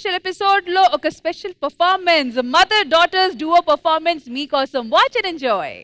Special episode లో ఒక special performance, mother daughters duo performance మీకోసం. Watch and enjoy.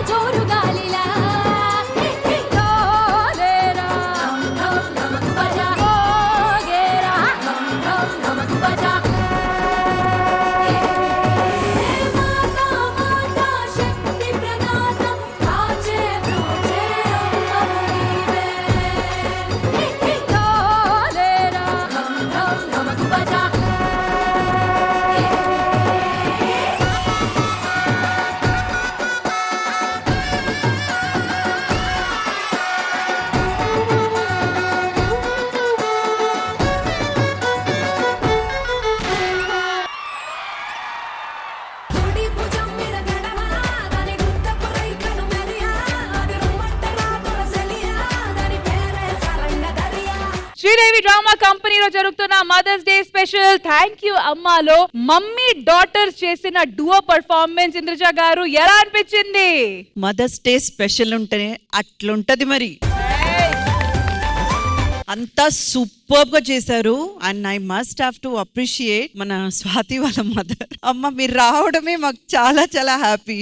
జోరుగా శ్రీదేవి డ్రామా కంపెనీలో జరుగుతున్న mothers day special thank you అమ్మాలో మమ్మీ డాటర్స్ చేసిన డువో పర్ఫార్మెన్స్ ఇంద్రజ గారు ఎలా అనిపించింది? మదర్స్ డే స్పెషల్ ఉంటేనే అట్లుంటది మరి. అంతా సూపర్ గా చేశారు. And I must have to appreciate మన స్వాతి వాళ్ళ మదర్. అమ్మ మీరు రావడమే మాకు చాలా చాలా హ్యాపీ.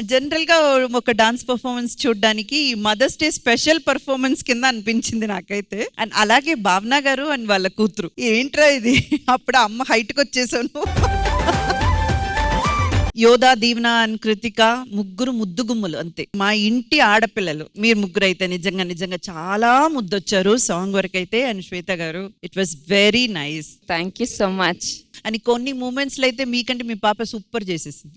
జనరల్ గా ఒక డాన్స్ పర్ఫార్మెన్స్ చూడడానికి మదర్స్ డే స్పెషల్ పర్ఫార్మెన్స్ కింద అనిపించింది నాకైతే. అండ్ అలాగే భావన గారు అండ్ వాళ్ళ కూతురు ఏంట్రా ఇది, అప్పుడు అమ్మ హైట్ కి వచ్చేసాను. యోధా, దీవెన అండ్ కృతిక ముగ్గురు ముద్దు గుమ్మలు అంతే. మా ఇంటి ఆడపిల్లలు మీరు ముగ్గురు అయితే నిజంగా నిజంగా చాలా ముద్దొచ్చారు సాంగ్ వరకు అయితే. అండ్ శ్వేత గారు it was very nice. Thank you so much. అని కొన్ని మూమెంట్స్ లో అయితే మీకంటే మీ పాప సూపర్ చేసేసింది.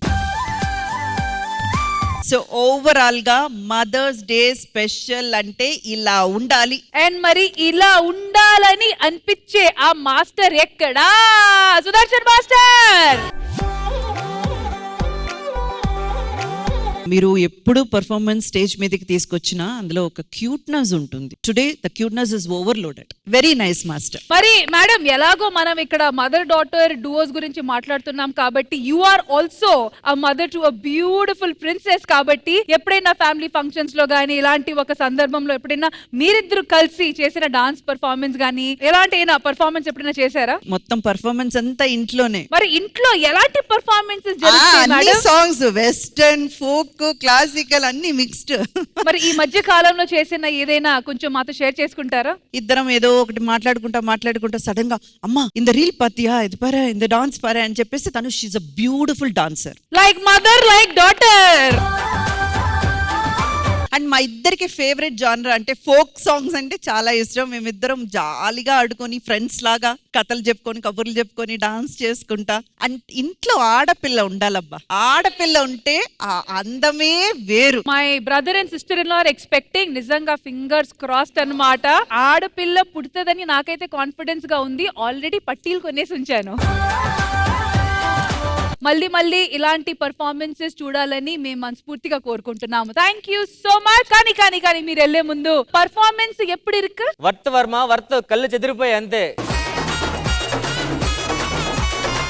సో ఓవరాల్ గా మదర్స్ డే స్పెషల్ అంటే ఇలా ఉండాలి. అండ్ మరి ఇలా ఉండాలని అనిపించే ఆ మాస్టర్ ఎక్కడా? సుదర్శన్ మాస్టర్. మీరు ఎప్పుడు పర్ఫార్మెన్స్ స్టేజ్ మీదకి తీసుకొచ్చినా అందులో ఒక క్యూట్నెస్ ఉంటుంది. Today the cuteness is overloaded. Very nice master. మరి మేడం ఎలాగో మనం ఇక్కడ మదర్ డాటర్ డువోస్ గురించి మాట్లాడుతున్నాం కాబట్టి you are also a mother to a beautiful princess కాబట్టి ఎప్పుడైనా ఫ్యామిలీ ఫంక్షన్స్ లో గానీ ఇలాంటి ఒక సందర్భంలో ఎప్పుడైనా మీరిద్దరు కలిసి చేసిన డాన్స్ పర్ఫార్మెన్స్ గానీ ఎలాంటి పర్ఫార్మెన్స్ ఎప్పుడైనా చేశారా? మొత్తం పర్ఫార్మెన్స్ అంతా ఇంట్లోనే. మరి ఇంట్లో ఎలాంటి పర్ఫార్మెన్సెస్ జరుగుతాయి madam? Songs western, folk, classical అన్ని మిక్స్డ్. మరి ఈ మధ్య కాలంలో చేసిన ఏదైనా కొంచెం మాతో షేర్ చేసుకుంటారా? ఇద్దరం ఏదో ఒకటి మాట్లాడుకుంటా సడన్ గా అమ్మా ఇంద రీల్ పాతియా ఇది పారా ఇంద డాన్స్ పారా అని చెప్పేసి తను she's a beautiful dancer. Like mother like daughter. And మా ఇద్దరికి ఫేవరెట్ జానర్ అంటే ఫోక్ సాంగ్స్ అంటే చాలా ఇష్టం. మేమిద్దరం జాలీగా ఆడుకొని ఫ్రెండ్స్ లాగా కథలు చెప్పుకొని కబుర్లు చెప్పుకొని డాన్స్ చేసుకుంటా. అండ్ ఇంట్లో ఆడపిల్ల ఉండాలబ్బా. ఆడపిల్ల ఉంటే ఆ అందమే వేరు. My brother and sister in law are expecting. నిజంగా ఫింగర్స్ క్రాస్డ్ అన్నమాట. ఆడపిల్ల పుడుతుందని నాకైతే కాన్ఫిడెన్స్ గా ఉంది. ఆల్రెడీ పట్టీలు కొనేసి ఉంచాను. మళ్ళీ ఇలాంటి పర్ఫార్మెన్సెస్ చూడాలని మేము మనస్ఫూర్తిగా కోరుకుంటున్నాము. Thank you so much. కానీ మీరు వెళ్లే ముందు పర్ఫార్మెన్స్ ఎప్పుడు ఇருக்கு? వర్త్ వర్మ వర్త్ కళ్ళు చెదిరిపోయి అంతే.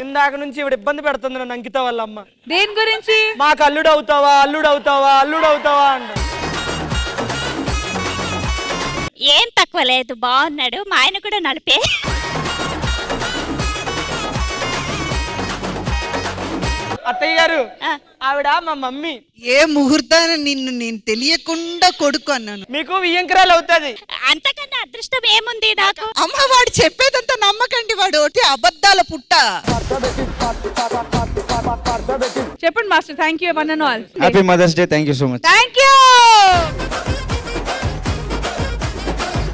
ఇందాక నుంచి ఇవిడ ఇబ్బంది పెడుతుంది నన్ను అంకిత వాళ్ళ అమ్మ. దేని గురించి? మాకు అల్లుడు అవుతావా అంట. ఏం తక్కువ లేదు, బాగున్నాడు. మా ఆయన కూడా నడిపే. అత్తయ్య గారు ఆవిడ మా మమ్మీ. ఏ ముహూర్తాన్ని నిన్ను నేను తెలియకుండా కొడుకు అన్నాను. మీకు వియ్యంకరాలు అవుతుంది. అంతకన్నా అదృష్టం ఏముంది నాకు? అమ్మ వాడు చెప్పేదంతా నమ్మకండి, వాడు ఒకటి అబద్ధాల పుట్ట. చెప్పండి master. Thank you one and all. Happy mother's day. Thank you so much. Thank you.